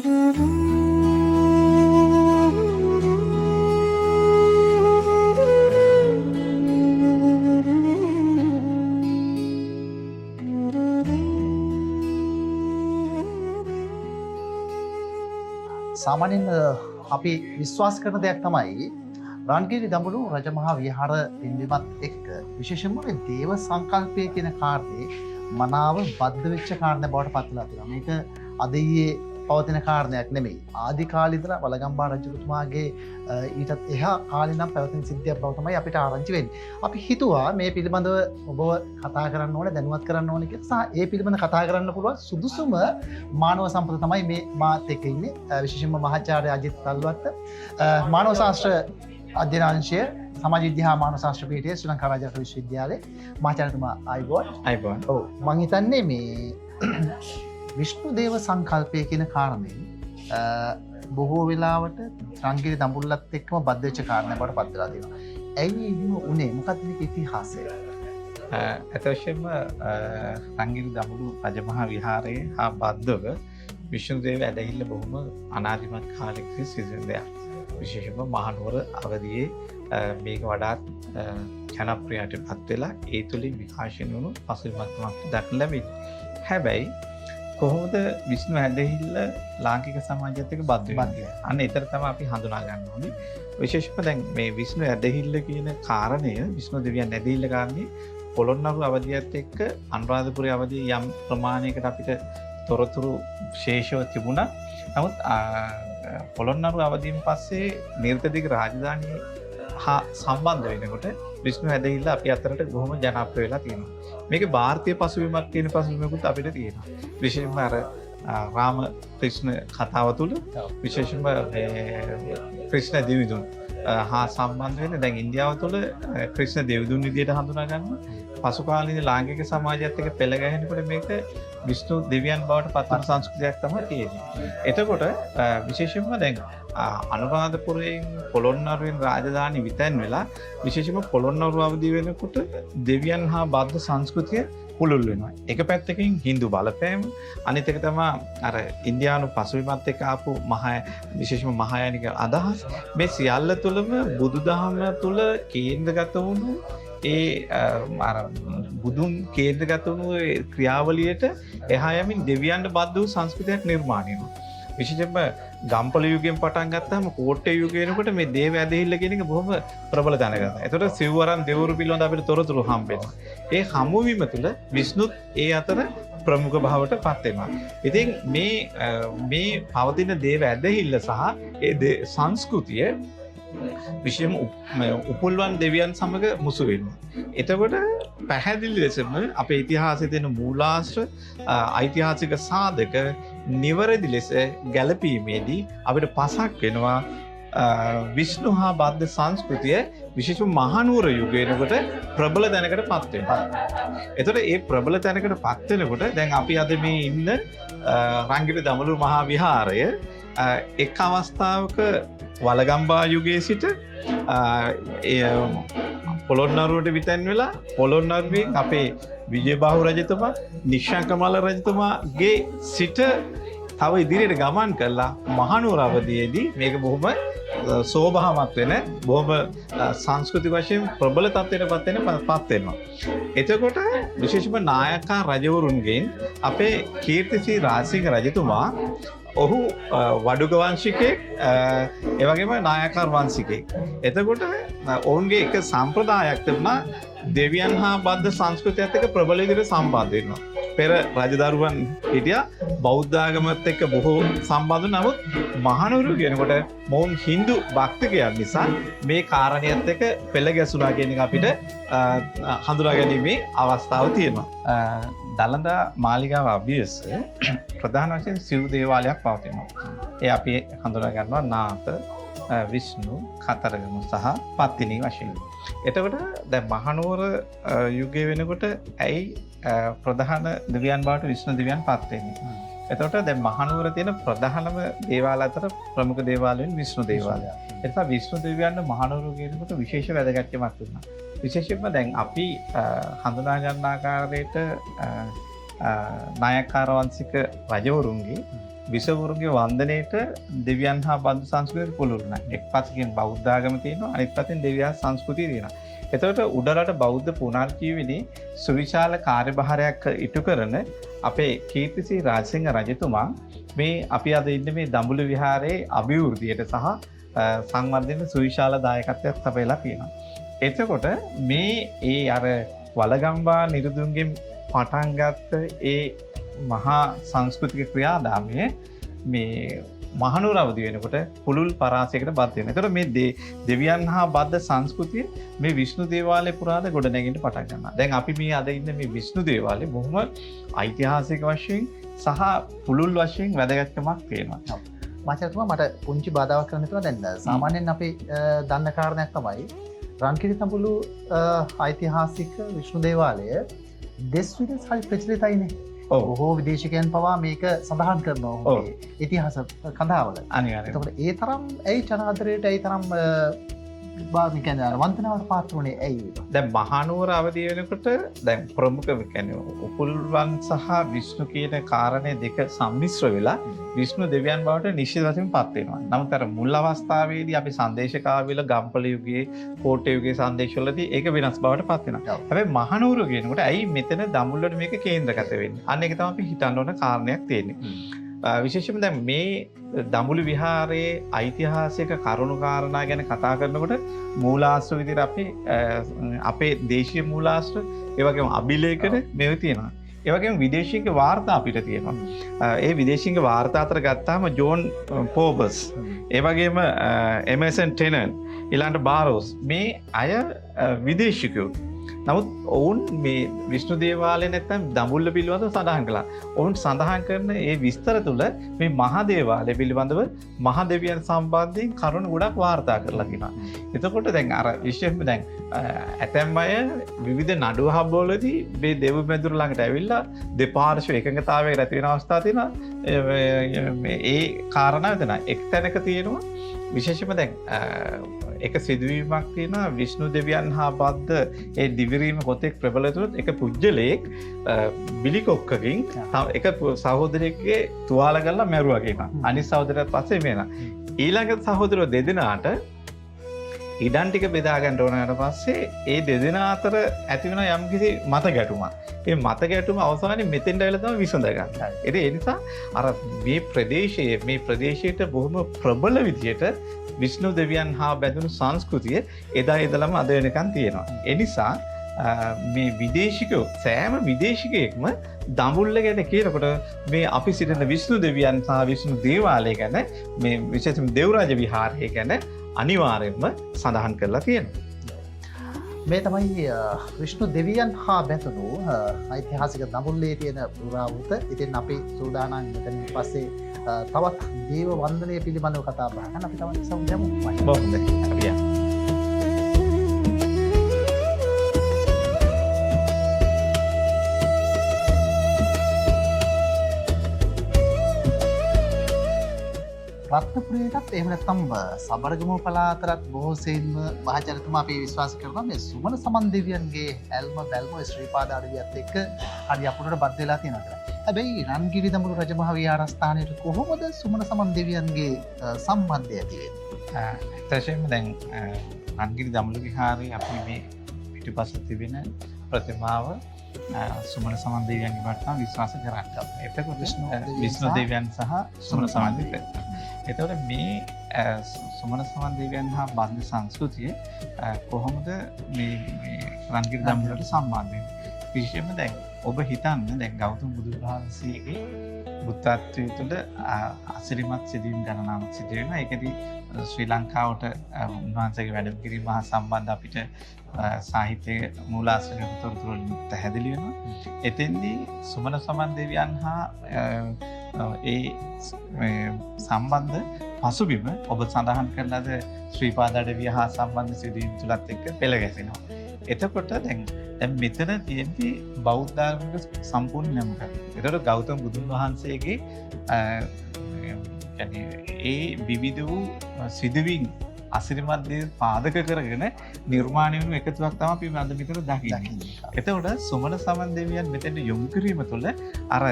සාමාන්‍යයෙන් අපි විශ්වාස කරන දෙයක් තමයි රන්ගිරි දඹුලු රජමහා විහාර පින්බිමත් එක්ක විශේෂයෙන්ම මේ දේව සංකල්පය කියන කාරණේ මනාව බද්ධ වෙච්ච කාරණයක් බවට පත් වෙලා තියෙනවා. මේක අද ඊයේ පවතින කාරණයක් නෙමෙයි. ආදි කාලේ ඉඳලා වළගම්බා රජතුමාගේ ඊටත් එහා කාලේ නම් පැවතින සිද්ධියක් බව තමයි අපිට ආරංචි වෙන්නේ. අපි හිතුවා මේ පිළිබඳව ඔබව කතා කරන්න ඕනේ, දැනුවත් කරන්න ඕනේ කියලා. ඒ පිළිබඳව කතා කරන්න පුළුවන් සුදුසුම මානව සම්පත තමයි මේ මාත් එක්ක ඉන්නේ. විශේෂයෙන්ම මහාචාර්ය අජිත් තල්වත්ත මානව ශාස්ත්‍ර අධ්‍යනාංශය සමාජ විද්‍යා මානව ශාස්ත්‍ර පීඨයේ ශ්‍රී ලංකා රාජ්‍ය විශ්වවිද්‍යාලයේ මහාචාර්යතුමා අයිබෝන්. ඔව් මම හිතන්නේ මේ විෂ්ණු දේව සංකල්පය කියන කාරණේ බොහෝ වෙලාවට රන්ගිරි දඹුල්ලත් එක්කම බද්ධ වෙච්ච කාරණයක් බවට පත් වෙලා තියෙනවා. ඇයි එහෙම උනේ? මොකක්ද මේක ඉතිහාසය? අතවශ්‍යම රන්ගිරි දඹුලු රජමහා විහාරයේ හා බද්ධව විෂ්ණු දේව ඇදහිල්ල බොහොම අනාදිමත් කාලයක සිදුවන දෙයක්. විශේෂයෙන්ම මහනුවර අවදියේ මේක වඩාත් ජනප්‍රියයට පත් වෙලා ඒ තුලින් විකාශනය වුණු පසුබිමක් දක්න ලැබෙන්නේ. හැබැයි කොහොමද විෂ්ණු ඇදහිල්ල ලාංකික සමාජයත් එක්ක බද්ධ වෙන්නේ? අන්න ඒතර තමයි අපි හඳුනා ගන්න ඕනේ. විශේෂයෙන්ම දැන් මේ විෂ්ණු ඇදහිල්ල කියන කාරණය විෂ්ණු දෙවියන් ඇදහිල්ල ගන්නේ පොළොන්නරු අවදියත් එක්ක අනුරාධපුරයේ අවදියේ යම් ප්‍රමාණයකට අපිට තොරතුරු ශේෂව තිබුණා. නමුත් පොළොන්නරු අවදියෙන් පස්සේ නිර්තදිග රාජධානිය හා සම්බන්ධ වෙනකොට විෂ්ණු ඇදහිල්ල අපි අතරට බොහොම ජනප්‍රිය වෙලා තියෙනවා. මේකේ ಭಾರತೀಯ පසුබිමක් තියෙන පසුබිමකුත් අපිට තියෙනවා. විශේෂයෙන්ම අර රාම ක්‍රිෂ්ණ කතාව තුළ විශේෂයෙන්ම ක්‍රිෂ්ණ දෙවිඳුන් හා සම්බන්ධ වෙන දැන් ඉන්දියාව තුළ ක්‍රිෂ්ණ දෙවිඳුන් විදියට හඳුනා ගන්නවා. පසු කාලීන ලාංකික සමාජයත් එක්ක පෙළ ගැහෙනකොට මේක විෂ්ණු දෙවියන් බවට පත් වෙන සංස්කෘතියක් තමයි තියෙන්නේ. එතකොට විශේෂයෙන්ම දැන් අනුරාධපුරයෙන් පොළොන්නරුවෙන් රාජධානි විතැන් වෙලා විශේෂයෙන්ම පොළොන්නරු අවදි වෙනකොට දෙවියන් හා බද්ධ සංස්කෘතිය පුළුල් වෙනවා. එක පැත්තකින් Hindu බලපෑම, අනිත් එක තමයි අර ඉන්දියානු පසුබිමත් එක්ක ආපු විශේෂයෙන්ම මහායානික අදහස්. මේ සියල්ල තුළම බුදුදහම තුළ කේන්ද්‍රගත වුණු ඒ අර බුදුන් කේන්ද්‍රගත වුණු ක්‍රියාවලියට එහා යමින් දෙවියන්ට බද්ධ වූ සංස්කෘතියක් නිර්මාණය වෙනවා. විශේෂයෙන්ම ගම්පල යුගයෙන් පටන් ගත්තාම කෝට්ටේ යුගය වෙනකොට මේ දේව ඇදහිල්ල කියන එක බොහොම ප්‍රබල දැනගන්නවා. ඒතකොට සිව්වරන් දෙවරු පිළිබඳ අපිට තොරතුරු හම්බෙනවා. ඒ හමුවීම තුළ විෂ්ණුත් ඒ අතර ප්‍රමුඛ භාවයට පත් වෙනවා. ඉතින් මේ පවතින දේව ඇදහිල්ල සහ ඒ සංස්කෘතිය විශේෂම උපුල්වන් දෙවියන් සමග මුසු වෙනවා. එතකොට පැහැදිලි ලෙසම අපේ ඉතිහාසයේ තියෙන මූලාශ්‍ර ඓතිහාසික සාධක නිවැරදි ලෙස ගැලපීමේදී අපිට පසක් වෙනවා විෂ්ණු හා බද්ධ සංස්කෘතිය විශේෂම මහනුවර යුගය වෙනකොට ප්‍රබල තැනකට පත් වෙනවා. එතකොට ඒ ප්‍රබල තැනකට පත් වෙනකොට දැන් අපි අද මේ ඉන්න රන්ගිරි දඹුලු මහා විහාරය එක් අවස්ථාවක වළගම්බා යුගයේ සිට පොළොන්නරුවට විතැන් වෙලා පොළොන්නරුවෙන් අපේ විජයබාහු රජතුමා, නිශ්ශංකමල්ල රජතුමාගේ සිට තව ඉදිරියට ගමන් කරලා මහනුවර අවදියේදී මේක බොහොම සෝභාමත් වෙන බොහොම සංස්කෘතික වශයෙන් ප්‍රබල තත්ත්වයකට පත් වෙනවා. එතකොට විශේෂම නායකා රජවරුන්ගෙන් අපේ කීර්තිශ්‍රී රාජසිංහ රජතුමා ඔහු වඩුක වංශිකයෙක්, ඒ වගේම නායකර් වංශිකයෙක්. එතකොට ඔවුන්ගේ එක සම්ප්‍රදායක් තිබුණා දෙවියන් හා බද්ධ සංස්කෘතියත් එක්ක ප්‍රබල විදිහට සම්බන්ධ වෙනවා. පෙර රජදරුවන් හිටියා බෞද්ධ ආගමත් එක්ක බොහෝ සම්බන්ධ. නමුත් මහනුවර කියනකොට මොවුන් Hindu භක්තිකයන් නිසා මේ කාරණියත් එක්ක පෙළ ගැසුණා කියන එක අපිට හඳුනා ගැනීමේ අවස්ථාව තියෙනවා. දළදා මාලිගාව අභියස ප්‍රධාන වශයෙන් සිව් දේවාලයක් පවතිනවා. ඒ අපි හඳුනා ගන්නවා නාථ, විෂ්ණු, කතරගම සහ පත්තිනි වශයෙන්. එතකොට දැන් මහනුවර යුගය වෙනකොට ඇයි ප්‍රධාන දෙවියන් බවට විෂ්ණු දෙවියන් පත් වෙන්නේ? එතකොට දැන් මහනුවර තියෙන ප්‍රධානම දේවාල අතර ප්‍රමුඛ දේවාලයෙන් විෂ්ණු දේවාලය. ඒ නිසා විෂ්ණු දෙවියන් මහනුවර කියනකොට විශේෂ වැදගත්කමක් තිබුණා. විශේෂයෙන්ම දැන් අපි හඳුනා ගන්න ආකාරයට නායකාර වංශික රජවරුන්ගේ විසවුරුගේ වන්දනයට දෙවියන් හා බද්ධ සංස්කෘතිය පුළුල් නැහැ. එක් පැත්තකින් බෞද්ධ ආගම තියෙනවා, අනිත් පැත්තෙන් දෙවියන් සංස්කෘතිය තියෙනවා. එතකොට උඩරට බෞද්ධ පුනර්ජීවනයේ සුවිශාල කාර්යභාරයක් ඉටු කරන අපේ කීර්තිසී රාජසිංහ රජතුමා මේ අපි අද ඉන්නේ මේ දඹුලු විහාරයේ අභිවෘද්ධියට සහ සංවර්ධනයට සුවිශාල දායකත්වයක් ලැබලා තියෙනවා. එතකොට මේ ඒ අර වලගම්බා නිරුදුන්ගෙන් පටන් ගත්ත ඒ මහා සංස්කෘතික ක්‍රියාදාමය මේ මහනුවර අවදි වෙනකොට පුළුල් පරාසයකට බද්ධ වෙනවා. ඒතකොට මේ දෙවියන් හා බද්ධ සංස්කෘතිය මේ විෂ්ණු දේවාලය පුරාද ගොඩ නැගෙන්න පටන් ගන්නවා. දැන් අපි මේ අද ඉන්න මේ විෂ්ණු දේවාලය බොහොම ඓතිහාසික වශයෙන් සහ පුළුල් වශයෙන් වැදගත්කමක් තියෙනවා. මාචාර්යතුමා මට පුංචි බාධාවක් කරන්න තුන දැන් සාමාන්‍යයෙන් අපි දන්න කාරණයක් තමයි රන්කිරි දඹුලු ඓතිහාසික විෂ්ණු දේවාලය දෙස් විදෙස් හරි ප්‍රචලිතයිනේ. බොහෝ විදේශකයන් පවා මේක සඳහන් කරනවා ඉතිහාස කඳාවල. අනිවාර්යයෙන්. එතකොට ඒ තරම් ඇයි ජනාදරයට ඇයි තරම් වන්දනාවට පාත්‍ර වුණේ ඇයි? දැන් මහනුවර අවදි වෙනකොට දැන් ප්‍රමුඛ කියන්නේ උපුල්වන් සහ විෂ්ණු කියන කාරණේ දෙක සම්මිශ්‍ර වෙලා විෂ්ණු දෙවියන් බවට නිශ්චිත වශයෙන් පත් වෙනවා. නමුත් අර මුල් අවස්ථාවේදී අපි සංදේශකාවිල ගම්පල යුගයේ කෝට්ටේ යුගයේ සංදේශවලදී ඒක වෙනස් බවට පත් වෙනවා. හැබැයි මහනුවර කියනකොට ඇයි මෙතන දඹුල්ලට මේක කේන්ද්‍රගත වෙන්නේ? අන්න ඒක තමයි අපි හිතන්න ඕන කාරණයක් තියෙන්නේ. විශේෂයෙන්ම දැන් මේ දඹුලු විහාරයේ ඓතිහාසික කරුණු කාරණා ගැන කතා කරනකොට මූලාශ්‍ර විදිහට අපි අපේ දේශීය මූලාශ්‍ර ඒ වගේම අභිලේඛන මේවා තියෙනවා. ඒ වගේම විදේශීය වාර්තා අපිට තියෙනවා. ඒ විදේශීය වාර්තා අතර ගත්තාම ජෝන් පෝබස් ඒ වගේම එමර්සන් ටෙනන් ඊළඟට බාරෝස් මේ අය විදේශිකයෝ. නමුත් ඔවුන් මේ විෂ්ණු දේවාලය නැත්නම් දඹුල්ල පිළිබඳව සඳහන් කළා. ඔවුන් සඳහන් කරන ඒ විස්තර තුළ මේ මහා දේවාලය පිළිබඳව මහා දෙවියන් සම්බන්ධයෙන් කරුණු ගොඩක් වාර්තා කරලා තිනවා. එතකොට දැන් අර විශේෂයෙන්ම දැන් ඇතැම් අය විවිධ නඩුව හබ්බවලදී මේ දෙව් මැදුර ළඟට ඇවිල්ලා දෙපාර්ශ්ව එකඟතාවයකට ඇති වෙන අවස්ථා තියෙනවා. ඒ කාරණා එතන එක් තැනක තියෙනවා. විශේෂයෙන්ම දැන් එක සිදුවීමක් තියෙනවා විෂ්ණු දෙවියන් හා බද්ධ ඒ දිවිරීම කොතෙක් ප්‍රබල තුනත් එක පුජ්‍යලයක් බිලිකොක්කකින් එක සහෝදරයෙක්ගේ තුවාල කරලා මැරුවා කියනවා. අනිත් සහෝදරයාත් පස්සේ මේනා. ඊළඟ සහෝදරයෝ දෙදෙනාට ඉඩම් ටික බෙදා ගන්න ඕනකට පස්සේ ඒ දෙදෙනා අතර ඇති වෙන යම්කිසි මත ගැටුමක්. ඒ මත ගැටුම අවසානයේ මෙතෙන්ට ඇවිල්ලා තමයි විසඳ ගන්න. ඒ නිසා අර මේ ප්‍රදේශයට බොහොම ප්‍රබල විදියට විෂ්ණු දෙවියන් හා බැඳුණු සංස්කෘතිය එදා ඉඳලම අද වෙනකන් තියෙනවා. ඒ නිසා මේ විදේශිකයෝ සෑම විදේශිකයෙක්ම දඹුල්ල ගැන කියනකොට මේ අපි සිටින විෂ්ණු දෙවියන් සහ විෂ්ණු දේවාලය ගැන මේ විශේෂයෙන්ම දේවරාජ විහාරය ගැන අනිවාර්යයෙන්ම සඳහන් කරලා තියෙනවා. මේ තමයි විෂ්ණු දෙවියන් හා බැඳුණු ඓතිහාසික දඹුල්ලේ තියෙන පුරාවෘත. ඉතින් අපි සූදානම් මෙතනින් පස්සේ තවත් දේව වන්දනය පිළිබඳව කතා බහ කරන්න අපි තවත් සමුදෙමු. හොඳයි. අපි යමු. රත්නපුරයටත් එහෙම නැත්නම් සබරගමු පළාතට බොහෝ සෙයින්ම මහාචාර්යතුමා අපි විශ්වාස කරනවා මේ සුමන සමන් දෙවියන්ගේ ඇල්ම බැල්ම ශ්‍රීපාද අඩවියත් එක්ක හරි අපුරට බද්ධ වෙලා තියෙනවා කියලා. හැබැයි රන්ගිරි දඹුලු රජමහා විහාරස්ථානයට කොහොමද සුමන සමන් දෙවියන්ගේ සම්බන්ධය ඇති වෙන්නේ? ඇත්තටම දැන් රන්ගිරි දඹුලු විහාරයේ අපි මේ පිටුපස තිබෙන ප්‍රතිමාව සුමන සමන් දෙවියන්ගේ වටා විශ්වාස කරන්නේ. එතකොට විෂ්ණු දෙවියන් සහ සුමන සමන් දෙවියන්. එතකොට මේ සුමන සමන් දෙවියන් හා බද්ධ සංස්කෘතිය කොහොමද මේ රන්ගිරි දඹුලට සම්බන්ධ වෙන්නේ? විශේෂයෙන්ම දැන් ඔබ හිතන්න දැන් ගෞතම බුදුන් වහන්සේගේ බුද්ධත්වයේ තුළ අසිරිමත් සිදුවීම් ගණනාවක් සිදු වෙනවා. ඒකදී ශ්‍රී ලංකාවට උන්වහන්සේගේ වැඩම කිරීම හා සම්බන්ධ අපිට සාහිත්‍ය මූලාශ්‍රයක තොරතුරු වලින් පැහැදිලි වෙනවා. එතෙන්දී සුමන සමන් දෙවියන් හා ඒ සම්බන්ධ පසුබිම ඔබ සඳහන් කරලාද ශ්‍රීපාද අඩවිය හා සම්බන්ධ සිදුවීම් තුලත් එක්ක පෙළ ගැසෙනවා. එතකොට දැන් මෙතන තියෙන්නේ බෞද්ධ ධර්මික සම්පූර්ණ නමක. ඒතර ගෞතම බුදුන් වහන්සේගේ ඒ විවිධ වූ සිදුවීම් අසිරිමත් දේ පාදක කරගෙන නිර්මාණය වුණු එකතුවක් තමයි අපි අද මෙතන දකින්නේ. එතකොට සුමන සමන් දෙවියන් මෙතෙන් යොමු කිරීම තුළ අර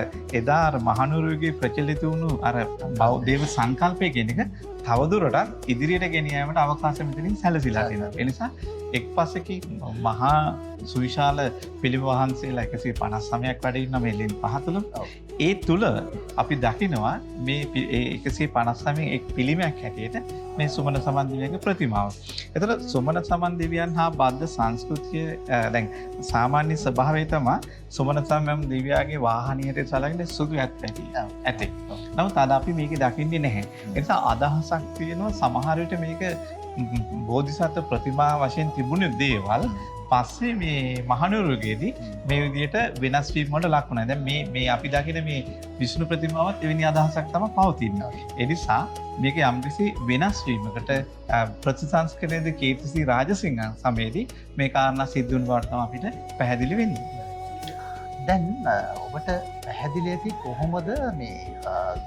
එදා අර මහනුවරගේ ප්‍රචලිත වුණු අර දේව සංකල්පය කියන එක තවදුරටත් ඉදිරියට ගෙනියෑමට අවකාශ මෙතනින් සැලසීලා තියෙනවා. ඒ නිසා එක් පසෙකින් මහා සුවිශාල පිළිම වහන්සේලා 159ක් වැඩ ඉන්න මේ ලෙන් පහ තුළ ඒ තුළ අපි දකිනවා මේ 159 එක් පිළිමයක් හැටියට මේ සුමන සමන් දෙවියන්ගේ ප්‍රතිමාව. එතකොට සුමන සමන් දෙවියන් හා බද්ධ සංස්කෘතිය දැන් සාමාන්‍ය ස්වභාවය තමයි සුමන සමන් දෙවියාගේ වාහනියට සලකන්නේ සුදු ඇත්තේ. නමුත් අද අපි මේක දකින්නේ නැහැ. ඒ නිසා අදහසක් තියෙනවා සමහර විට මේක බෝධිසත්ව ප්‍රතිමා වශයෙන් තිබුණු දේවල් පස්සේ මේ මහනුවරගේදී මේ විදිහට වෙනස් වීම වලට ලක් වුණා. දැන් මේ අපි දකින මේ විෂ්ණු ප්‍රතිමාවත් එවැනි අදහසක් තමයි පවතින්නේ. ඒ නිසා මේක යම්කිසි වෙනස් වීමකට ප්‍රතිසංස්කරණයේද කීර්තිසී රාජසිංහ සමයේදී මේ කාරණා සිද්ධ වුණ බවට තමයි අපිට පැහැදිලි වෙන්නේ. දැන් ඔබට පැහැදිලි ඇති කොහොමද මේ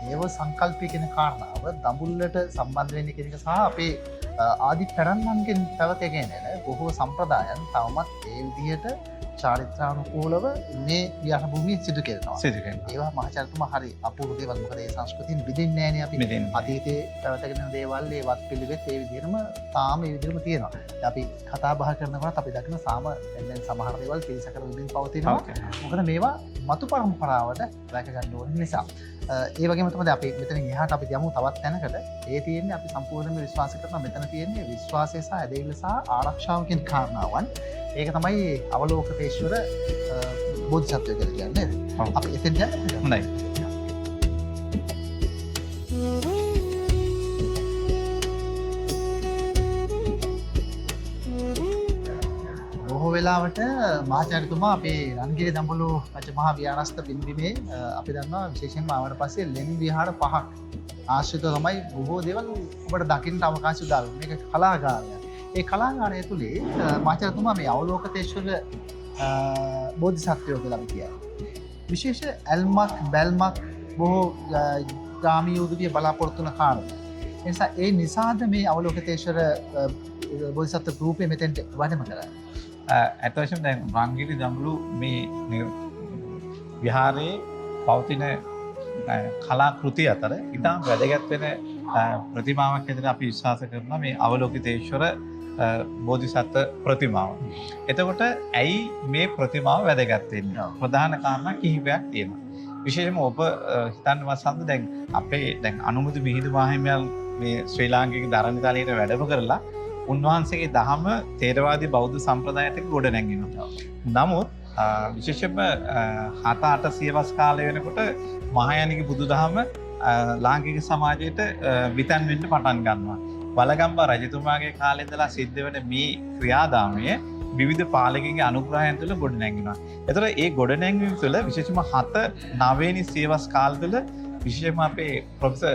දේව සංකල්පය කියන කාරණාව දඹුල්ලට සම්බන්ධ වෙන්නේ කියන එක සහ අපේ ආදි පැරණන්ගෙන් පැවතගෙන එන බොහෝ සම්ප්‍රදායන් තවමත් ඒ විදිහට චාරිත්‍රානුකූලව මේ විහාර භූමියේ සිදු කරනවා. ඒවා මහාචාර්යතුමා හරි අපූර්ව දේවල්. මොකද ඒ සංස්කෘතියෙන් බෙදෙන්නේ නැහැනේ අපි. අතීතයේ පැවතගෙන යන දේවල් ඒ වත් පිළිවෙත් ඒ විදිහටම තාම ඒ විදිහටම තියෙනවා. අපි කතා බහ කරනකොට අපි දකින දැන් සමහර දේවල් පිළිසකර විදිහින් පවතිනවා. මොකද මේවා මතු පරම්පරාවට රැක ගන්න ඕන නිසා. ඒ වගේම තමයි අපි මෙතන එහාට අපි යමු තවත් තැනකට. ඒ තියෙන්නේ අපි සම්පූර්ණයෙන්ම විශ්වාස කරනවා මෙතන තියෙන්නේ විශ්වාසය සහ ඇදහිල්ල සහ ආරක්ෂාව කියන කාරණාවන්. ඒක තමයි අවලෝකතේශ්වර බෝධිසත්වය කියලා කියන්නේ. අපි එතෙන් යන්න හොඳයි. බොහෝ වෙලාවට මහාචාර්යතුමා අපේ රන්ගිරි දඹුලු රජමහා විහාරස්ථ පින්බිමේ අපි දන්නවා විශේෂයෙන්ම ආවට පස්සේ ලෙන් විහාර 5ක් ආශ්‍රිතව තමයි බොහෝ දේවල් ඔබට දකින්න අවකාශය උදා වෙන්නේ. මේක කලාගාරයක්. ඒ කලාගාරය තුලේ මහාචාර්යතුමා මේ අවලෝකතේශ්වර බෝධිසත්වයෝ කියලා අපි කියනවා. විශේෂ ඇල්මක් බැල්මක් බොහෝ ගාමී උදවිය බලාපොරොත්තු වන කාරණා. ඒ නිසා ඒ නිසාද මේ අවලෝකතේශ්වර බෝධිසත්ව රූපය මෙතෙන්ට වැඩම කරන්නේ. ඇත්ත වශයෙන්ම දැන් රන්ගිරි දඹුලු මේ විහාරයේ පවතින කලාකෘති අතර ඉතාම වැදගත් වෙන ප්‍රතිමාවක් හැටියට අපි විශ්වාස කරනවා මේ අවලෝකිතේශ්වර බෝධිසත්ව ප්‍රතිමාව. එතකොට ඇයි මේ ප්‍රතිමාව වැදගත් වෙන්නේ? ප්‍රධාන කාරණා කිහිපයක් තියෙනවා. විශේෂයෙන්ම ඔබ හිතන්න වසන්ත දැන් අපේ දැන් අනුමුදු මිහිඳු මාහිමියන් මේ ශ්‍රී ලාංකික ධර්මතලයට වැඩම කරලා උන්වහන්සේගේ දහම තේරවාදී බෞද්ධ සම්ප්‍රදායට ගොඩ නැගෙනවා. නමුත් විශේෂයෙන්ම 7-8 සියවස් කාලය වෙනකොට මහායානික බුදුදහම ලාංකික සමාජයට විතන් වෙන්න පටන් ගන්නවා. වලගම්බා රජතුමාගේ කාලේ ඉඳලා සිද්ධ වෙන මේ ක්‍රියාදාමය විවිධ පාලකයන්ගේ අනුග්‍රහයන් තුළ ගොඩ නැගෙනවා. ඒතර ඒ ගොඩ නැංවීම තුළ විශේෂයෙන්ම 7-9 වෙනි සියවස් කාල තුළ විශේෂයෙන්ම අපේ ප්‍රොෆෙසර්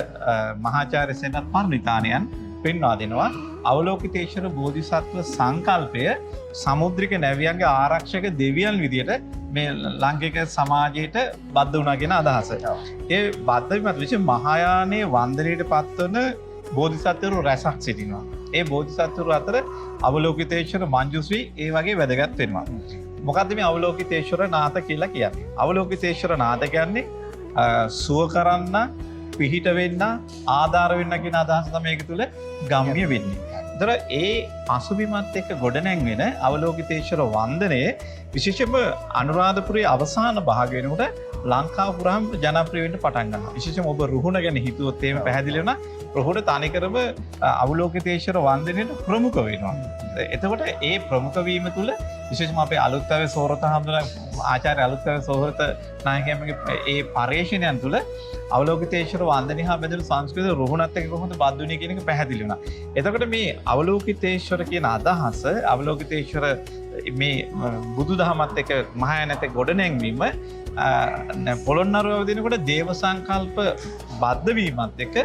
මහාචාර්ය සෙනත් පරිණිතානයන් පෙන්වා දෙනවා අවලෝකිතේශ්වර බෝධිසත්ව සංකල්පය සමුද්‍රික නැවියන්ගේ ආරක්ෂක දෙවියන් විදියට මේ ලාංකික සමාජයට බද්ධ වුණා කියන අදහස. ඒ බද්ධ වීමත් විශේෂ මහායානයේ වන්දනයට පත්වන බෝධිසත්වරු රැසක් සිටිනවා. ඒ බෝධිසත්වරු අතර අවලෝකිතේශ්වර මංජුශ්‍රී ඒ වගේ වැදගත් වෙනවා. මොකද්ද මේ අවලෝකිතේශ්වර නාථ කියලා කියන්නේ? අවලෝකිතේශ්වර නාථ කියන්නේ සුව කරන්න, පිහිට වෙන්න, ආධාර වෙන්න කියන අදහස තමයි මේක තුල ගම්ම්‍ය වෙන්නේ. ඒතර ඒ පසුබිමත් එක්ක ගොඩනැංවෙන අවලෝකිතේශ්වර වන්දනය විශේෂයෙන්ම අනුරාධපුරයේ අවසාන භාගය වෙනකොට ලංකාව පුරාම ජනප්‍රිය වෙන්න පටන් ගන්නවා. විශේෂයෙන්ම ඔබ රුහුණ ගැන හිතුවොත් එහෙම පැහැදිලි වෙනවා. රුහුණ තනිකරම අවලෝකිතේශ්වර වන්දනයට ප්‍රමුඛ වෙනවා. එතකොට ඒ ප්‍රමුඛ වීම තුල විශේෂයෙන්ම අපේ අලුත්වැවේ සෝරත හඳුනන ආචාර්ය අලුත්වැවේ සෝරත නායකයන්ගේ ඒ පරිශ්‍රණයන් තුල අවලෝකිතේශ්වර වන්දනය හා බැඳුණු සංස්කෘතිය රුහුණත් එක්ක කොහොමද බද්ධුනේ කියන එක පැහැදිලි වුණා. එතකොට මේ අවලෝකිතේශ්වර කියන අදහස අවලෝකිතේශ්වර මේ බුදුදහමත් එක්ක මහායානත් එක්ක ගොඩනැංවීම පොළොන්නරුව වදිනකොට දේව සංකල්ප බද්ධ වීමත් එක්ක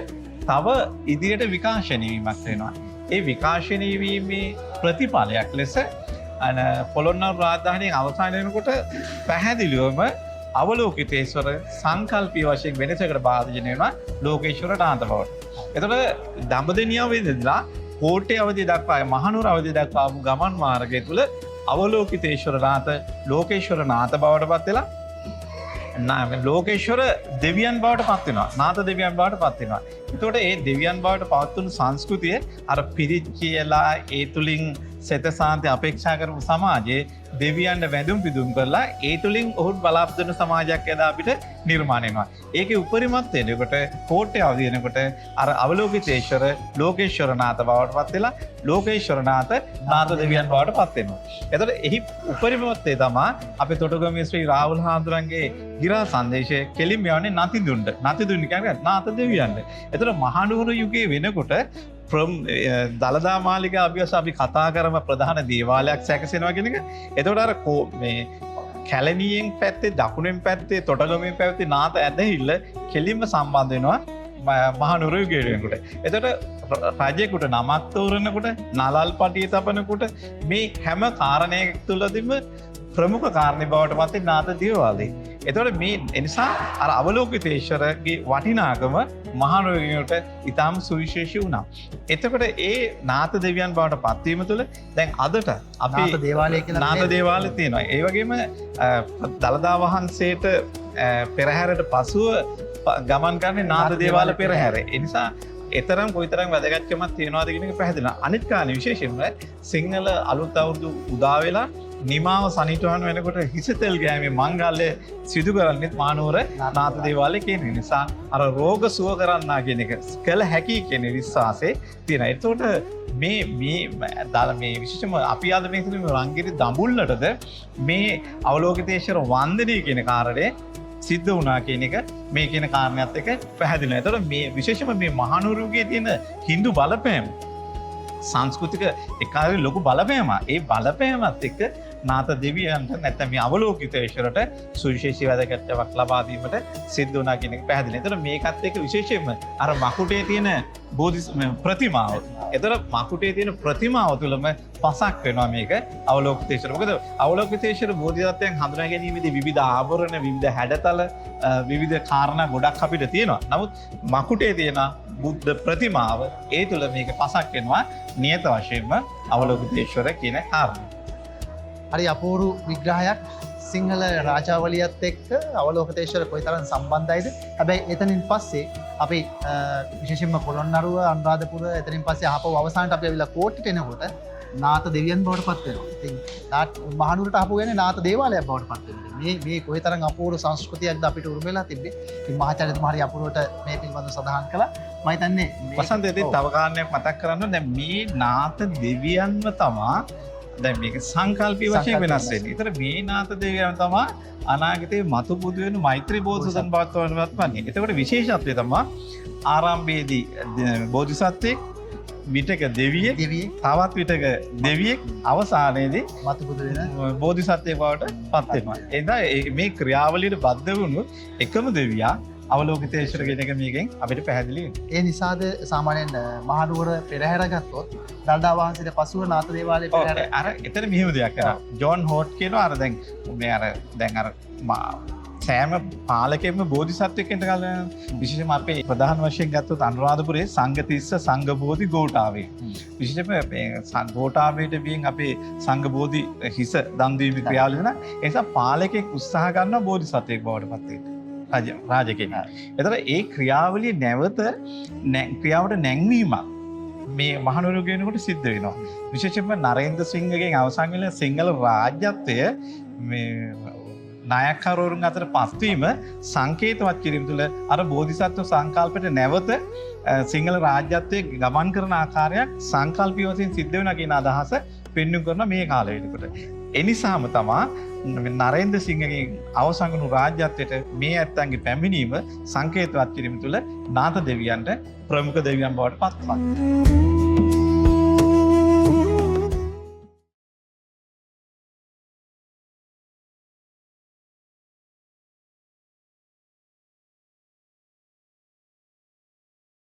තව ඉදිරියට විකාශනය වීමක් වෙනවා. ඒ විකාශනය වීමේ ප්‍රතිඵලයක් ලෙස පොළොන්නරු රාජධානියෙන් අවසාන වෙනකොට පැහැදිලිවම අවලෝකිතේශ්වර සංකල්පීය වශයෙන් වෙනසකට භාජනය වෙනවා ලෝකේශ්වර නාථ බවට. එතකොට දඹදෙනියාව ඉඳලා කෝට්ටේ අවධිය දක්වා මහනුවර අවධිය දක්වා ආපු ගමන් මාර්ගය තුල අවලෝකිතේශ්වර නාථ ලෝකේශ්වර නාථ බවට පත් වෙලා ලෝකේශ්වර දෙවියන් බවට පත් වෙනවා. නාථ දෙවියන් බවට පත් වෙනවා. එතකොට ඒ දෙවියන් බවට පත් වුණු සංස්කෘතිය අර පිරිත් කියලා ඒ තුලින් සෙත සාන්ති අපේක්ෂා කරපු සමාජයේ දෙවියන්ට වැඳුම් පිදුම් කරලා ඒ තුලින් ඔහුට බලාපොරොත්තු වෙන සමාජයක් එදා අපිට නිර්මාණය වෙනවා. ඒකේ උපරිමත් වෙනකොට කෝට්ටේ අවදි වෙනකොට අර අවලෝකිතේශ්වර ලෝකේශ්වර නාථ බවට පත් වෙලා ලෝකේශ්වර නාථ දෙවියන් බවට පත් වෙනවා. එතකොට එහි උපරිමත්ය තමයි අපේ තොටගමේ ශ්‍රී රාහුල හාමුදුරන්ගේ ගිරා සංදේශයේ කෙලින්ම යන්නේ නතිදුණ්ඩ. නතිදුණ්ඩ කියන්නේ නාථ දෙවියන්ට. එතකොට මහනුවර යුගයේ වෙනකොට දළදා මාලිගා අභියස අපි කතා කරම ප්‍රධාන දේවාලයක් සැකසෙනවා කියන එක. එතකොට අර මේ කැලණියෙන් පැත්තේ දකුණෙන් පැත්තේ තොටගමෙන් පැත්තේ නාථ ඇදහිල්ල කෙලින්ම සම්බන්ධ වෙනවා මහනුවර යුගයේ වෙනකොට. එතකොට රජෙකුට නමක් තෝරනකොට නලල් පටිය තබනකොට මේ හැම කාරණයක් තුළදීම ප්‍රමුඛ කාරණේ බවට පත් වෙන නාථ දේවාලය. එතකොට මේ නිසා අර අවලෝකිතේශ්වරගේ වටිනාකම මහනුවරට ඉතාම සුවිශේෂී වුණා. එතකොට ඒ නාථ දෙවියන් බවට පත්වීම තුළ දැන් අදට අපි නාථ දේවාලය කියලා නාථ දේවාලය තියෙනවා. ඒ වගේම දළදා වහන්සේට පෙරහැරට පසුව ගමන් කරන්නේ නාථ දේවාල පෙරහැර. ඒ නිසා එතරම් කොයිතරම් වැදගත්කමක් තියෙනවද කියන එක පැහැදිලිනවා. අනිත් කාරණේ විශේෂයෙන්ම සිංහල අලුත් අවුරුදු උදා වෙලා නිමාව සනිටුහන් වෙනකොට හිසතෙල් ගෑමේ මංගල්‍ය සිදු කරන්නේ මහනුවර නාථ දේවාලය කියන නිසා අර රෝග සුව කරන්නා කියන එක කළ හැකි කියන විශ්වාසය තියෙනවා. එතකොට මේ විශේෂම අපි අද මේ තුනේ රංගිරි දඹුල්ලටද මේ අවලෝකිතේශ්වර වන්දනය කියන කාරණේ සිද්ධ වුණා කියන එක මේ කියන කාරණාවත් එක්ක පැහැදිලිනවා. එතකොට මේ විශේෂම මේ මහනුවරගේ තියෙන Hindu බලපෑම සංස්කෘතික එකාවේ ලොකු බලපෑමක්. ඒ බලපෑමත් එක්ක නාථ දෙවියන්ට නැත්නම් මේ අවලෝකිතේශ්වරට සුවිශේෂී වැදගත්කමක් ලබා දීමට සිද්ධ වුණා කියන එක පැහැදිලි. ඒතර මේකත් එක්ක විශේෂයෙන්ම අර මකුටේ තියෙන බෝධි ප්‍රතිමාව. ඒතර මකුටේ තියෙන ප්‍රතිමාව තුළම පසක් වෙනවා මේක අවලෝකිතේශ්වර. මොකද අවලෝකිතේශ්වර බෝධිසත්වයන් හඳුනා ගැනීමේදී විවිධ ආභරණ, විවිධ හැඩතල, විවිධ කාරණා ගොඩක් අපිට තියෙනවා. නමුත් මකුටේ තියෙන බුද්ධ ප්‍රතිමාව ඒ තුළ මේක පසක් වෙනවා නියත වශයෙන්ම අවලෝකිතේශ්වර කියන කාරණය. හරි අපූරු විග්‍රහයක් සිංහල රාජාවලියත් එක්ක අවලෝකිතේශ්වර කොයිතරම් සම්බන්ධයිද. හැබැයි එතනින් පස්සේ අපි විශේෂයෙන්ම පොළොන්නරුව අනුරාධපුර එතනින් පස්සේ ආපහු අවසානට අපි ඇවිල්ලා කෝට්ටේට එනකොට නාථ දෙවියන් බවට පත් වෙනවා. ඉතින් මහනුවරට ආපහු යන්නේ නාථ දේවාලයක් බවට පත් වෙනවා. මේ කොයිතරම් අපූර්ව සංස්කෘතියක්ද අපිට උරුම වෙලා තිබ්බේ. ඉතින් මහාචාර්යතුමා හරි අපූර්වට මේ පිළිබඳව සඳහන් කළා. මම හිතන්නේ වසන්තයේදී තව කාරණයක් මතක් කරන්න. දැන් මේ නාථ දෙවියන්ම තමයි දැන් මේක සංකල්පී වශයෙන් වෙනස් වෙන්නේ. ඒතර මේ නාථ දෙවියන් තමයි අනාගතයේ මතු බුදු වෙන මෛත්‍රී බෝධිසත්වයන් බවටපත් වන්නේ. එතකොට විශේෂත්වය තමයි ආරම්භයේදී බෝධිසත්වෙක්, විටක දෙවියෙක්, තවත් විටක දෙවියෙක්, අවසානයේදී මතු බුදු වෙන බෝධිසත්වයෙක් බවට පත් වෙනවා. එදා මේ ක්‍රියාවලියට බද්ධ වුණු එකම දෙවියා අවලෝකිතේශ්වර කියන එක මේකෙන් අපිට පැහැදිලි වෙනවා. ඒ නිසාද සාමාන්‍යයෙන් මහනුවර පෙරහැර ගත්තොත් දළදා වහන්සේට පසුව නාථ දේවාලයේ පෙරහැර අර එතන මෙහෙම දෙයක් කරා. ජෝන් හෝට් කියනවා අර දැන් මේ දැන් අර සෑම පාලකෙම බෝධිසත්වෙක් කෙනෙක් ගන්න විශේෂයෙන්ම අපේ ප්‍රධාන වශයෙන් ගත්තොත් අනුරාධපුරයේ සංඝතිස්ස සංඝ බෝධි ගෝඨාවේ විශේෂයෙන්ම මේ ගෝඨාවේට බියෙන් අපේ සංඝ බෝධි හිස දන් දීමේ ක්‍රියාවලිය වෙන ඒ නිසා පාලකෙක් උත්සාහ කරනවා බෝධිසත්වෙක් බවට පත් වෙන්න. රාජ කෙනෙක්. එතකොට ඒ ක්‍රියාවලිය නැවත ක්‍රියාවට නැංවීමක් මේ මහනුවර ගෙනකොට සිද්ධ වෙනවා. විශේෂයෙන්ම නරේන්ද්‍ර සිංහගෙන් අවසන් වෙන සිංහල රාජ්‍යත්වය මේ නායකවරුන් අතර පස්වීම සංකේතවත් කිරීම තුළ අර බෝධිසත්ව සංකල්පයට නැවත සිංහල රාජ්‍යත්වයේ ගමන් කරන ආකාරයක් සංකල්පීය වශයෙන් සිද්ධ වෙනවා කියන අදහස පෙන්වු කරන මේ කාලය වෙනකොට. එනිසාම තමා නරේන්ද්‍ර සිංහගෙන් අවසන් වුණු රාජ්‍යත්වයට මේ ඇත්තන්ගේ පැමිණීම සංකේතවත් කිරීම තුළ නාථ දෙවියන්ට ප්‍රමුඛ දෙවියන් බවට පත් වුණා.